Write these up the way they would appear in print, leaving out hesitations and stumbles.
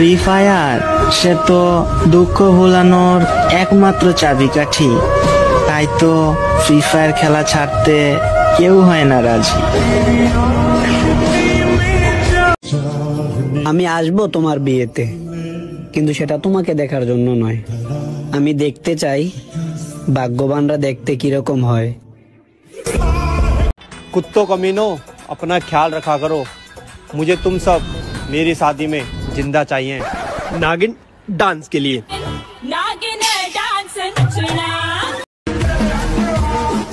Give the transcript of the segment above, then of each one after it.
Free fire সে তো দুঃখ ভোলানোর একমাত্র চাবিকাঠি। তাই তো ফ্রি ফায়ার খেলা ছাড়তে কেউ হয় না রাজি। আমি আসবো তোমার বিয়েতে, কিন্তু সেটা তোমাকে দেখার জন্য নয়। আমি দেখতে চাই भाग्यवानरा देखते किरकम है। कुत्तों कमीनों, अपना ख्याल रखा करो। मुझे तुम सब मेरी शादी में जिंदा चाहिए। नागिन डांस के लिए। नागिन डांस नचना।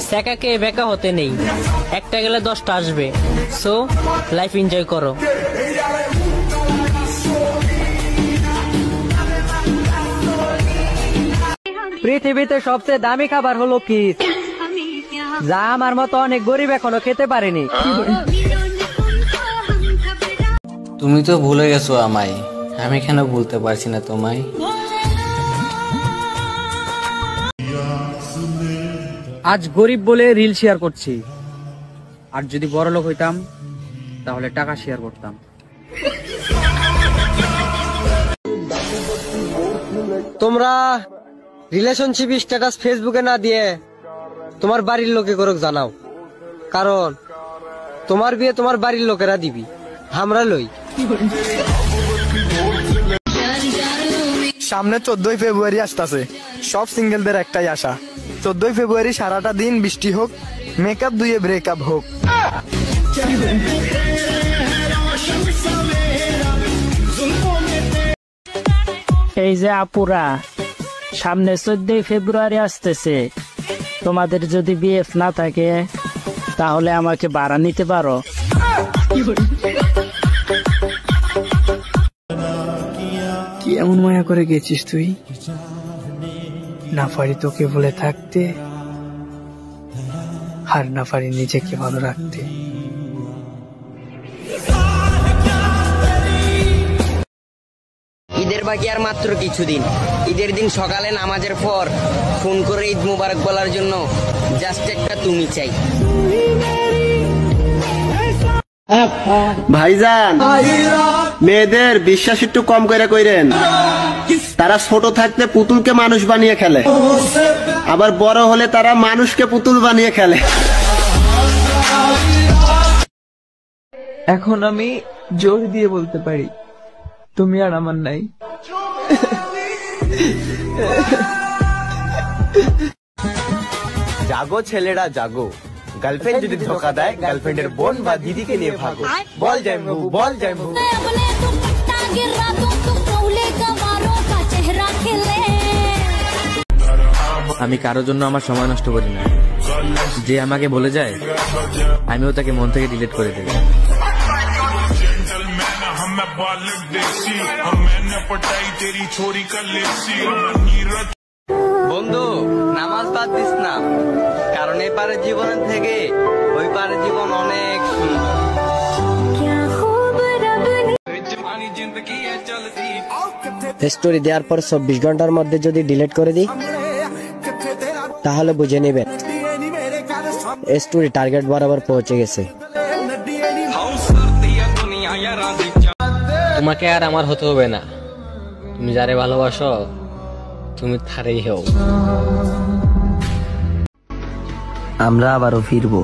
सेका के बेका होते नहीं, एकटा गेले 10टा आसबे। सो लाइफ एंजॉय करो। পৃথিবীতে সবচেয়ে দামি খাবার হলো কিস, যা আমার মতো অনেক গরিব এখনো খেতে পারেনি। তুমি তো ভুলে গেছো আমায়, আমি কেন ভুলতে পারছি না তোমায়। আজ গরিব বলে রিল শেয়ার করছি, আর যদি বড়লোক হইতাম তাহলে টাকা শেয়ার করতাম। তোমরা রিলেশনশিপ স্ট্যাটাস ফেসবুকে না দিয়ে তোমার বাড়ির লোকে করুক জানাও, কারণ তোমার বিয়ে তোমার বাড়ির লোকেরা দিবি, আমরা লই। সামনে 14ই ফেব্রুয়ারি আসতেছে, সব সিঙ্গেলদের একটাই আশা, 14ই ফেব্রুয়ারি সারাটা দিন বৃষ্টি হোক, মেকআপ ধুয়ে ব্রেকআপ হোক। এই যে আপুরা, সামনে 14ই ফেব্রুয়ারি আসতেছে, তোমাদের যদি বিএফ না থাকে তাহলে আমাকে ভাড়া নিতে পারো। কি এমন মায়া করে গেছিস তুই, না পারি তোকে বলে থাকতে, আর না পারি নিজেকে ভালো রাখতে। ঈদের বাকি আর মাত্র কিছুদিন। ঈদের দিন সকালে নামাজের পর ফোন করে ঈদ মুবারক বলার জন্য জাস্ট একটা তুমি চাই। ভাইজান, মেয়েদের বিশ্বাস একটু কম করে কইরেন। তারা ছোট থাকতে পুতুলকে মানুষ বানিয়ে খেলে, আবার বড় হলে তারা মানুষকে পুতুল বানিয়ে খেলে। এখন আমি জোর দিয়ে বলতে পারি তুমি আর আমার নাই। জাগো ছেলেরা জাগো, গার্লফ্রেন্ড যদি ধোকা দেয় গার্লফ্রেন্ডের বোন বা দিদিকে নিয়ে ভাগো। বল জয় মু, বল জয় মু। আমি কারোর জন্য আমার সময় নষ্ট করি না, যে আমাকে বলে যায় আমিও তাকে মন থেকে ডিলিট করে দেব। বন্ধু, নামাজ বাদ দিস না, কারণ এই পারের জীবন থেকে ওই পারের জীবন অনেক সুন্দর। স্টোরি দেওয়ার পর 24 ঘন্টার মধ্যে যদি ডিলিট করে দিই তাহলে বুঝে নেবেন স্টোরি টার্গেট বরাবর পৌঁছে গেছে। তোমাকে আর আমার হতে হবে না, তুমি যারে ভালোবাসো তুমি তারেই হও। আমরা আবারও ফিরবো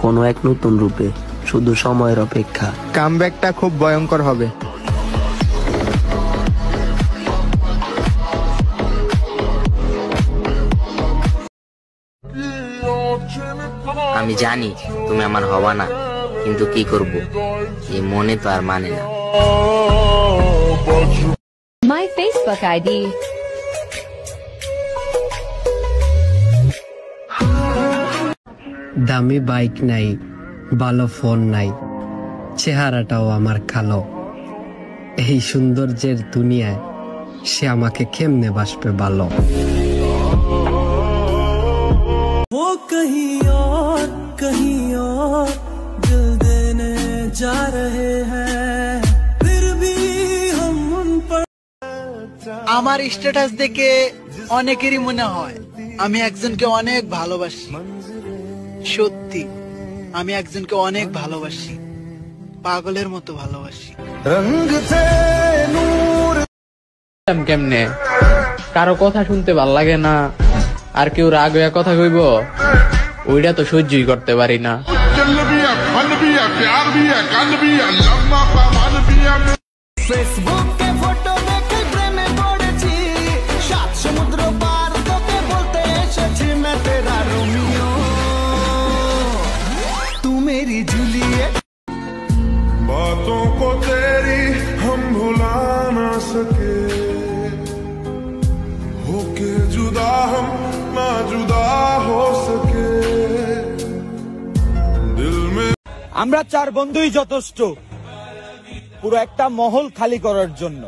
কোনো এক নতুন রূপে, শুধু সময়ের অপেক্ষা। কামব্যাকটা খুব ভয়ঙ্কর হবে। আমি জানি তুমি আমার হবা না, কিন্তু কি করব, এই মনে তো আর মানে না। My Facebook ID. দামি বাইক নাই, ভালো ফোন নাই, চেহারাটাও আমার কালো। এই সৌন্দর্যের দুনিয়ায় সে আমাকে কেমনে বাসবে ভালো। वो कहीं और दिल देने जा रहे हैं, फिर भी हम उन पर। আমার স্ট্যাটাস দেখে অনেকেরই মনে হয় আমি একজনকে অনেক ভালোবাসি। সত্যি আমি একজনকে অনেক ভালোবাসি, পাগলের মতো ভালোবাসি। কেমনে কারো কথা শুনতে ভাল লাগে না, আর কেউ রাগ হইয়া কথা কইব ওইটা তো সহ্যই করতে পারি না। ফেসবুকে ফটো দেখে প্রেমে পড়েছি, সাত সমুদ্র পার তোকে বলতে এসেছি मैं तेरा रोमियो तू मेरी जूलियट। बातों को तेरी हम भुला ना सके, होके जुदा हम ना जुदा हो सके दिल में। আমরা চার বন্ধুই যথেষ্ট পুরো একটা মহল খালি করার জন্য।